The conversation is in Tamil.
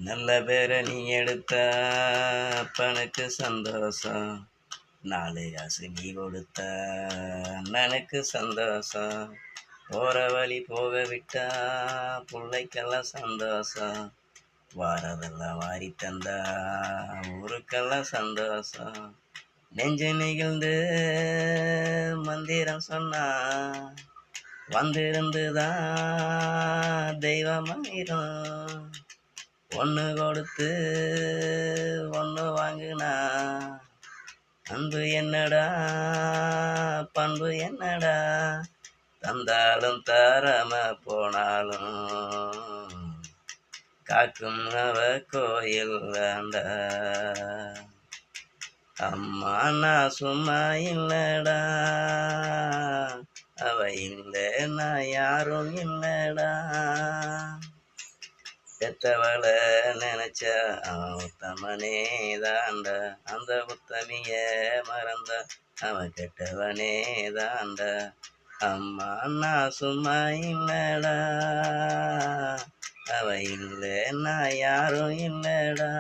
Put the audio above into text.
நல்ல பேர நீ எடுத்த அப்பனுக்கு சந்தோஷம். 4 காசு நீ கொடுத்த அண்ணனுக்கு சந்தோஷம். போற வழி போக விட்டா புள்ளைக்கெல்லாம் சந்தோஷம். வாரதெல்லாம் வாரி தந்தா ஊருக்கெல்லாம் சந்தோஷம். நெஞ்சு நெகிழ்ந்து மந்திரம் சொன்னா வந்திருந்துதான் தெய்வமாயிரும். ஒன்று கொடுத்து ஒன்று வாங்குனா அன்பு என்னடா பண்பு என்னடா, தந்தாலும் தாராம போனாலும் காக்கும் அவ கோயில் வேண்டா. அம்மா நான் சும்மா இல்லடா, அவ இல்லை நான் யாரும் இல்லடா. பெத்தவளை நினைச்சா அவன் உத்தமனே தாண்ட, அந்த உத்தமிய மறந்த அவன் கெட்டவனே தாண்ட. அம்மா நான் சும்மா இல்லடா, அவ இல்லை நான் யாரும் இல்லடா.